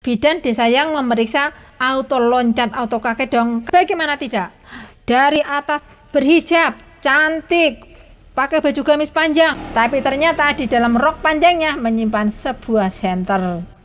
Bidan desa yang memeriksa auto loncat, auto kaget dong. Bagaimana tidak? Dari atas berhijab, cantik, pakai baju gamis panjang, tapi ternyata di dalam rok panjangnya menyimpan sebuah senter.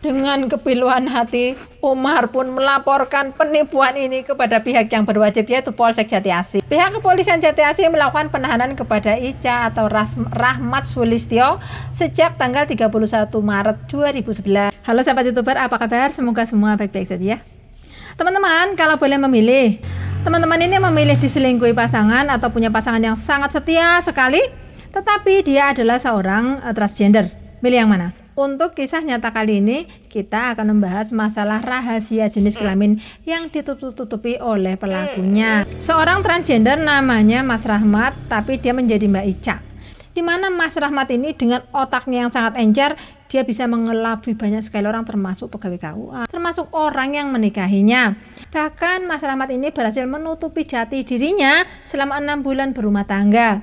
Dengan kepiluan hati, Umar pun melaporkan penipuan ini kepada pihak yang berwajib, yaitu Polsek Jati Asih. Pihak kepolisian Jati Asih melakukan penahanan kepada Ica atau Rahmat Sulistyo sejak tanggal 31 Maret 2011. Halo sahabat YouTuber, apa kabar? Semoga semua baik-baik saja ya. Teman-teman, kalau boleh memilih, teman-teman ini memilih diselingkuhi pasangan atau punya pasangan yang sangat setia sekali, tetapi dia adalah seorang transgender. Pilih yang mana? Untuk kisah nyata kali ini, kita akan membahas masalah rahasia jenis kelamin yang ditutup-tutupi oleh pelakunya. Seorang transgender namanya Mas Rahmat, tapi dia menjadi Mbak Ica. Di mana Mas Rahmat ini dengan otaknya yang sangat encer, dia bisa mengelabui banyak sekali orang, termasuk pegawai KUA, termasuk orang yang menikahinya. Bahkan Mas Rahmat ini berhasil menutupi jati dirinya selama 6 bulan berumah tangga.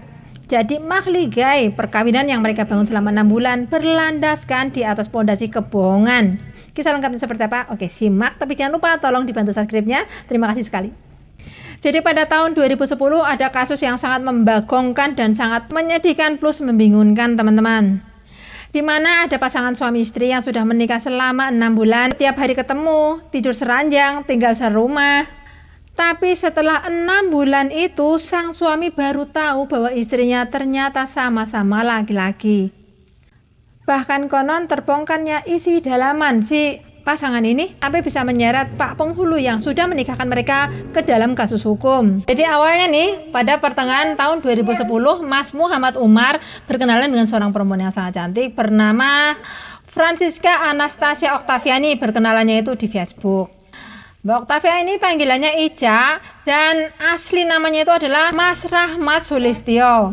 Jadi mahligai perkawinan yang mereka bangun selama 6 bulan berlandaskan di atas pondasi kebohongan. Kisah lengkapnya seperti apa? Oke, simak, tapi jangan lupa tolong dibantu subscribe-nya. Terima kasih sekali. Jadi pada tahun 2010 ada kasus yang sangat membagongkan dan sangat menyedihkan plus membingungkan teman-teman. Di mana ada pasangan suami istri yang sudah menikah selama 6 bulan, tiap hari ketemu, tidur seranjang, tinggal serumah. Tapi setelah 6 bulan itu, sang suami baru tahu bahwa istrinya ternyata sama-sama laki-laki. Bahkan konon terbongkarnya isi dalaman si pasangan ini sampai bisa menyeret Pak Penghulu yang sudah menikahkan mereka ke dalam kasus hukum. Jadi awalnya nih, pada pertengahan tahun 2010, Mas Muhammad Umar berkenalan dengan seorang perempuan yang sangat cantik bernama Francisca Anastasia Oktaviani. Berkenalannya itu di Facebook. Mbak Oktavia ini panggilannya Ica dan asli namanya itu adalah Mas Rahmat Sulistyo.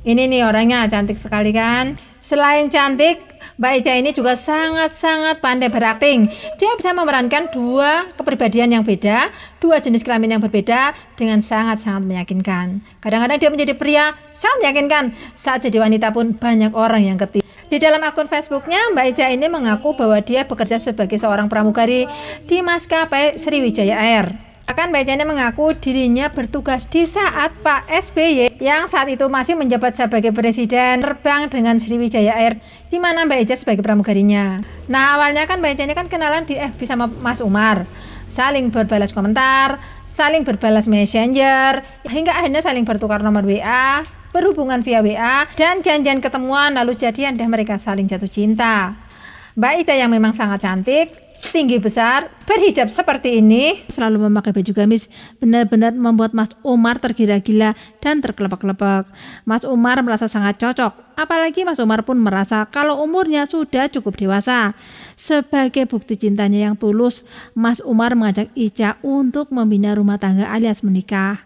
Ini nih orangnya cantik sekali kan. Selain cantik, Mbak Ica ini juga sangat-sangat pandai berakting. Dia bisa memerankan dua kepribadian yang beda, dua jenis kelamin yang berbeda dengan sangat-sangat meyakinkan. Kadang-kadang dia menjadi pria sangat meyakinkan, saat jadi wanita pun banyak orang yang ketipu. Di dalam akun Facebooknya, Mbak Ica ini mengaku bahwa dia bekerja sebagai seorang pramugari di maskapai Sriwijaya Air. Bahkan Mbak Ica ini mengaku dirinya bertugas di saat Pak SBY yang saat itu masih menjabat sebagai presiden terbang dengan Sriwijaya Air, di mana Mbak Ica sebagai pramugarinya. Nah awalnya kan Mbak Ica ini kan kenalan di FB sama Mas Umar, saling berbalas komentar, saling berbalas messenger, hingga akhirnya saling bertukar nomor WA, berhubungan via WA, dan janjian ketemuan lalu jadian deh mereka saling jatuh cinta. Mbak Ica yang memang sangat cantik, tinggi besar, berhijab seperti ini, selalu memakai baju gamis, benar-benar membuat Mas Umar tergila-gila dan terkelepek-kelepek. Mas Umar merasa sangat cocok, apalagi Mas Umar pun merasa kalau umurnya sudah cukup dewasa. Sebagai bukti cintanya yang tulus, Mas Umar mengajak Ica untuk membina rumah tangga alias menikah.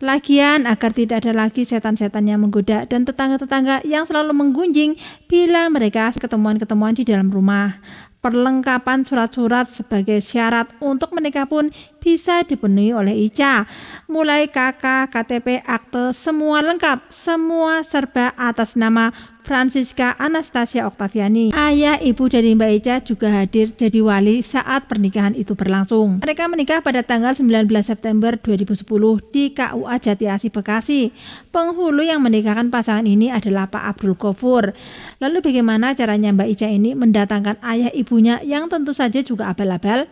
Lagian agar tidak ada lagi setan-setan yang menggoda dan tetangga-tetangga yang selalu menggunjing bila mereka ketemuan-ketemuan di dalam rumah. Perlengkapan surat-surat sebagai syarat untuk menikah pun bisa dipenuhi oleh Ica. Mulai KK, KTP, akte, semua lengkap, semua serba atas nama Francisca Anastasia Oktaviani. Ayah ibu dari Mbak Ica juga hadir jadi wali saat pernikahan itu berlangsung. Mereka menikah pada tanggal 19 September 2010 di KUA Jati Asih Bekasi. Penghulu yang menikahkan pasangan ini adalah Pak Abdul Ghafur. Lalu bagaimana caranya Mbak Ica ini mendatangkan ayah ibunya yang tentu saja juga abal-abal?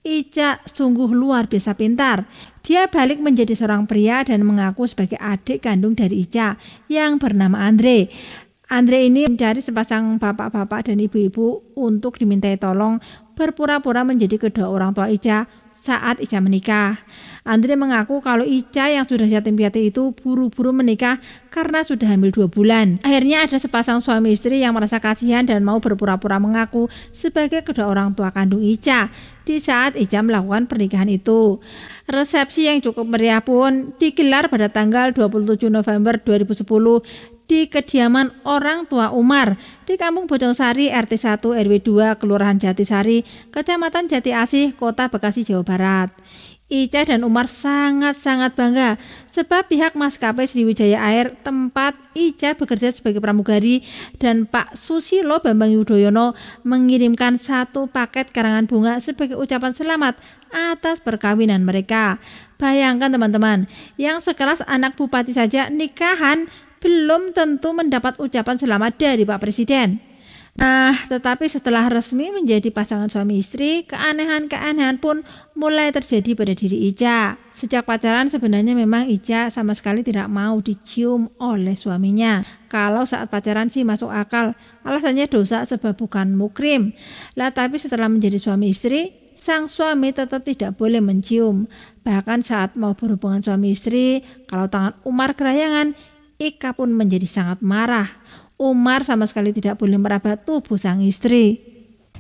Ica sungguh luar biasa pintar. Dia balik menjadi seorang pria dan mengaku sebagai adik kandung dari Ica yang bernama Andre. Andre ini mencari sepasang bapak-bapak dan ibu-ibu untuk dimintai tolong berpura-pura menjadi kedua orang tua Ica saat Ica menikah. Andre mengaku kalau Ica yang sudah yatim piatu itu buru-buru menikah karena sudah hamil 2 bulan. Akhirnya ada sepasang suami istri yang merasa kasihan dan mau berpura-pura mengaku sebagai kedua orang tua kandung Ica di saat Ica melakukan pernikahan itu. Resepsi yang cukup meriah pun digelar pada tanggal 27 November 2010 di kediaman orang tua Umar di Kampung Bojongsari RT 1 RW 2 Kelurahan Jatisari, Kecamatan Jati Asih, Kota Bekasi, Jawa Barat. Ica dan Umar sangat-sangat bangga sebab pihak maskapai Sriwijaya Air tempat Ica bekerja sebagai pramugari dan Pak Susilo Bambang Yudhoyono mengirimkan 1 paket karangan bunga sebagai ucapan selamat atas perkawinan mereka. Bayangkan teman-teman, yang sekelas anak bupati saja nikahan belum tentu mendapat ucapan selamat dari Pak Presiden. Nah, tetapi setelah resmi menjadi pasangan suami istri, keanehan-keanehan pun mulai terjadi pada diri Ica. Sejak pacaran sebenarnya memang Ica sama sekali tidak mau dicium oleh suaminya. Kalau saat pacaran sih masuk akal, alasannya dosa sebab bukan mukrim. Lah tapi setelah menjadi suami istri, sang suami tetap tidak boleh mencium. Bahkan saat mau berhubungan suami istri, kalau tangan Umar gerayangan, Ika pun menjadi sangat marah. Umar sama sekali tidak boleh meraba tubuh sang istri.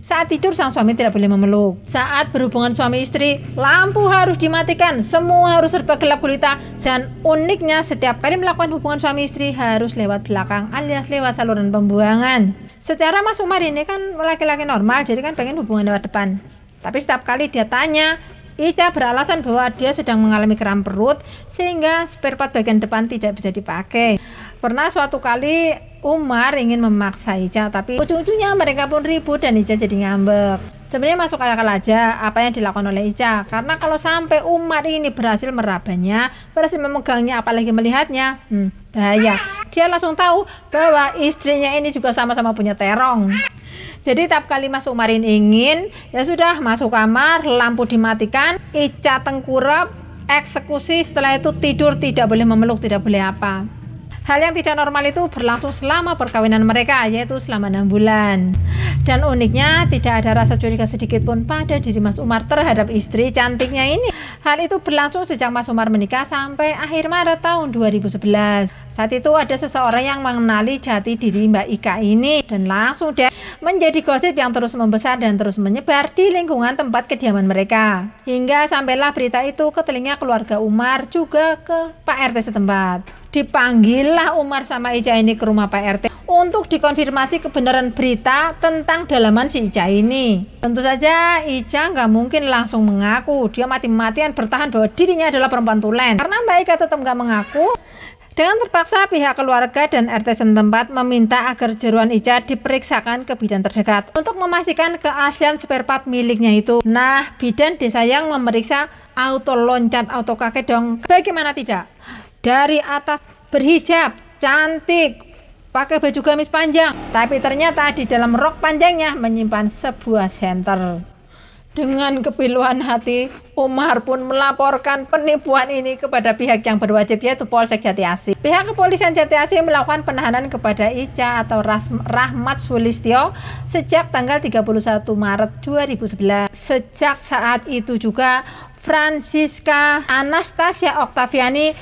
Saat tidur sang suami tidak boleh memeluk. Saat berhubungan suami istri, lampu harus dimatikan, semua harus serba gelap gulita. Dan uniknya setiap kali melakukan hubungan suami istri harus lewat belakang alias lewat saluran pembuangan. Secara Mas Umar ini kan laki-laki normal, jadi kan pengen hubungan lewat depan. Tapi setiap kali dia tanya, Ica beralasan bahwa dia sedang mengalami kram perut sehingga spare part bagian depan tidak bisa dipakai. Pernah suatu kali Umar ingin memaksa Ica, tapi ujung-ujungnya mereka pun ribut dan Ica jadi ngambek. Sebenarnya masuk akal aja apa yang dilakukan oleh Ica, karena kalau sampai Umar ini berhasil merabanya, berhasil memegangnya, apalagi melihatnya, bahaya. Dia langsung tahu bahwa istrinya ini juga sama-sama punya terong. Jadi tiap kali Mas Umar ingin, ya sudah masuk kamar, lampu dimatikan, Ica tengkurap, eksekusi, setelah itu tidur, tidak boleh memeluk, tidak boleh apa. Hal yang tidak normal itu berlangsung selama perkawinan mereka, yaitu selama 6 bulan. Dan uniknya tidak ada rasa curiga sedikit pun pada diri Mas Umar terhadap istri cantiknya ini. Hal itu berlangsung sejak Mas Umar menikah sampai akhir Maret tahun 2011. Saat itu ada seseorang yang mengenali jati diri Mbak Ika ini dan langsung deh menjadi gosip yang terus membesar dan terus menyebar di lingkungan tempat kediaman mereka. Hingga sampailah berita itu ke telinga keluarga Umar juga ke Pak RT setempat. Dipanggillah Umar sama Ica ini ke rumah Pak RT untuk dikonfirmasi kebenaran berita tentang dalaman si Ica ini. Tentu saja Ica nggak mungkin langsung mengaku. Dia mati-matian bertahan bahwa dirinya adalah perempuan tulen. Karena Mbak Ika tetap nggak mengaku, dengan terpaksa pihak keluarga dan RT setempat meminta agar jeruan Ica diperiksakan ke bidan terdekat untuk memastikan keaslian spare part miliknya itu. Nah, bidan desa yang memeriksa auto loncat, auto kakek dong. Bagaimana tidak? Dari atas berhijab, cantik, pakai baju gamis panjang, tapi ternyata di dalam rok panjangnya menyimpan sebuah senter. Dengan kepiluan hati, Umar pun melaporkan penipuan ini kepada pihak yang berwajib, yaitu Polsek Jati Asih. Pihak kepolisian Jati Asih melakukan penahanan kepada Ica atau Rahmat Sulistyo sejak tanggal 31 Maret 2011. Sejak saat itu juga Francisca Anastasia Oktaviani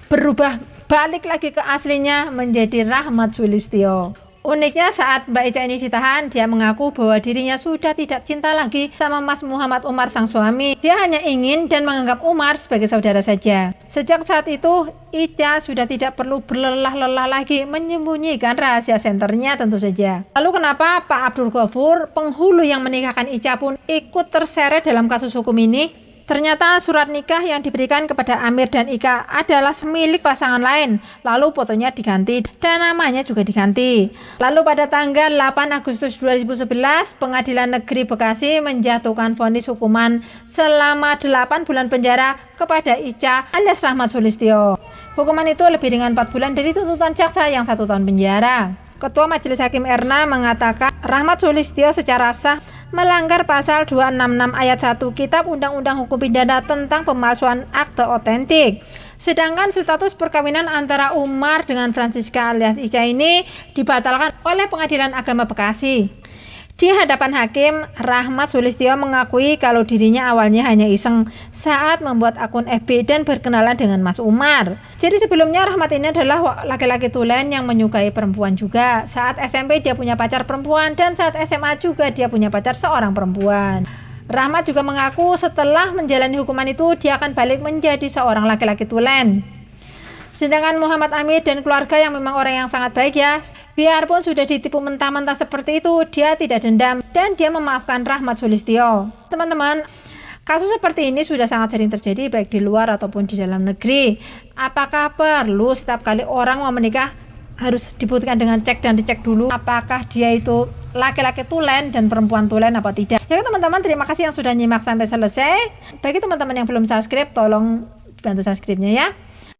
berubah balik lagi ke aslinya menjadi Rahmat Sulistyo. Uniknya saat Mbak Ica ini ditahan, dia mengaku bahwa dirinya sudah tidak cinta lagi sama Mas Muhammad Umar sang suami. Dia hanya ingin dan menganggap Umar sebagai saudara saja. Sejak saat itu, Ica sudah tidak perlu berlelah-lelah lagi menyembunyikan rahasia senternya tentu saja. Lalu kenapa Pak Abdul Ghafur, penghulu yang menikahkan Ica pun ikut terseret dalam kasus hukum ini? Ternyata surat nikah yang diberikan kepada Amir dan Ika adalah milik pasangan lain. Lalu fotonya diganti dan namanya juga diganti. Lalu pada tanggal 8 Agustus 2011, Pengadilan Negeri Bekasi menjatuhkan vonis hukuman selama 8 bulan penjara kepada Ica alias Rahmat Sulistyo. Hukuman itu lebih ringan 4 bulan dari tuntutan jaksa yang 1 tahun penjara. Ketua Majelis Hakim Erna mengatakan Rahmat Sulistyo secara sah melanggar pasal 266 ayat 1 Kitab Undang-Undang Hukum Pidana tentang pemalsuan akte otentik. Sedangkan status perkawinan antara Umar dengan Francisca alias Ica ini dibatalkan oleh Pengadilan Agama Bekasi. Di hadapan hakim, Rahmat Sulistyo mengakui kalau dirinya awalnya hanya iseng saat membuat akun FB dan berkenalan dengan Mas Umar. Jadi sebelumnya Rahmat ini adalah laki-laki tulen yang menyukai perempuan juga. Saat SMP dia punya pacar perempuan dan saat SMA juga dia punya pacar seorang perempuan. Rahmat juga mengaku setelah menjalani hukuman itu dia akan balik menjadi seorang laki-laki tulen. Sedangkan Muhammad Amir dan keluarga yang memang orang yang sangat baik ya, biarpun sudah ditipu mentah-mentah seperti itu, dia tidak dendam dan dia memaafkan Rahmat Sulistyo. Teman-teman, kasus seperti ini sudah sangat sering terjadi baik di luar ataupun di dalam negeri. Apakah perlu setiap kali orang mau menikah harus dibuktikan dengan cek dan dicek dulu apakah dia itu laki-laki tulen dan perempuan tulen apa tidak? Ya teman-teman, terima kasih yang sudah nyimak sampai selesai. Bagi teman-teman yang belum subscribe, tolong bantu subscribe-nya ya.